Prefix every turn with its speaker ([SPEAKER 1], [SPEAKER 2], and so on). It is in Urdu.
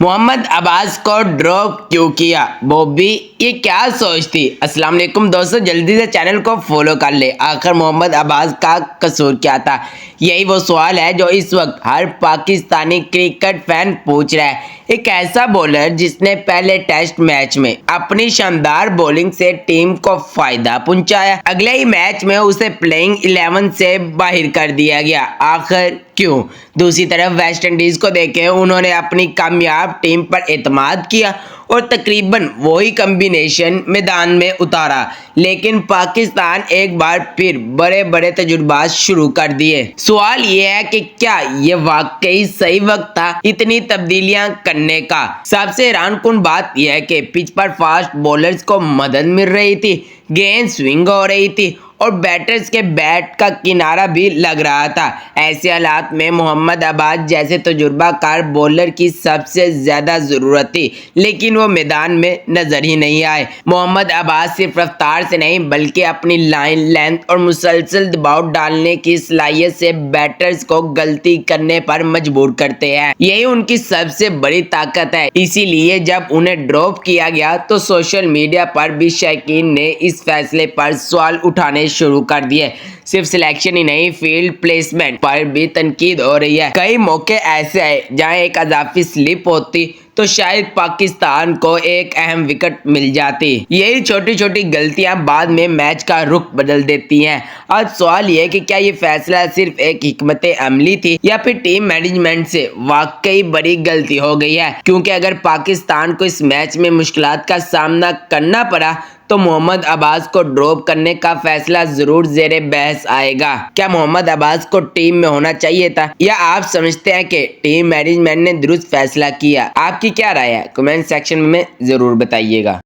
[SPEAKER 1] محمد عباس کو ڈراپ کیوں کیا؟ بوبی یہ کیا سوچتی؟ السلام علیکم دوستو، جلدی سے چینل کو فالو کر لے۔ آخر محمد عباس کا قصور کیا تھا؟ یہی وہ سوال ہے جو اس وقت ہر پاکستانی کرکٹ فین پوچھ رہا ہے۔ ایک ایسا بولر جس نے پہلے ٹیسٹ میچ میں اپنی شاندار بولنگ سے ٹیم کو فائدہ پہنچایا، اگلے ہی میچ میں اسے پلئنگ 11 سے باہر کر دیا گیا، آخر کیوں؟ دوسری طرف ویسٹ انڈیز کو دیکھیں، انہوں نے اپنی کامیاب ٹیم پر اعتماد کیا اور تقریباً وہی کمبینیشن میدان میں اتارا، لیکن پاکستان ایک بار پھر بڑے بڑے تجربات شروع کر دیے۔ سوال یہ ہے کہ کیا یہ واقعی صحیح وقت تھا اتنی تبدیلیاں کرنے کا؟ سب سے حیران کن بات یہ ہے کہ پچ پر فاسٹ بولرز کو مدد مل رہی تھی، گیند سوئنگ ہو رہی تھی اور بیٹرز کے بیٹ کا کنارہ بھی لگ رہا تھا۔ ایسے حالات میں محمد عباس جیسے تجربہ کار بولر کی سب سے زیادہ ضرورت تھی، لیکن وہ میدان میں نظر ہی نہیں آئے۔ محمد عباس صرف رفتار سے نہیں بلکہ اپنی لائن لینتھ اور مسلسل دباؤ ڈالنے کی صلاحیت سے بیٹرز کو غلطی کرنے پر مجبور کرتے ہیں۔ یہی ان کی سب سے بڑی طاقت ہے۔ اسی لیے جب انہیں ڈراپ کیا گیا تو سوشل میڈیا پر بھی شائقین نے اس فیصلے پر سوال اٹھانے شروع کر دیے۔ صرف سلیکشن ہی نہیں، فیلڈ پلیسمنٹ پر بھی تنقید ہو رہی ہے۔ کئی موقع ایسے آئے جہاں ایک اضافی سلپ ہوتی تو شاید پاکستان کو ایک اہم وکٹ مل جاتی۔ یہی چھوٹی چھوٹی غلطیاں بعد میں میچ کا رخ بدل دیتی ہیں۔ اب سوال یہ ہے کہ کیا یہ فیصلہ صرف ایک حکمت عملی تھی یا پھر ٹیم مینجمنٹ سے واقعی بڑی غلطی ہو گئی ہے؟ کیونکہ اگر پاکستان کو اس میچ میں مشکلات کا سامنا کرنا پڑا تو محمد عباس کو ڈراپ کرنے کا فیصلہ ضرور زیر بحث آئے گا۔ کیا محمد عباس کو ٹیم میں ہونا چاہیے تھا یا آپ سمجھتے ہیں کہ ٹیم مینجمنٹ نے درست فیصلہ کیا؟ آپ کی کیا رائے ہے؟ کمنٹ سیکشن میں ضرور بتائیے گا۔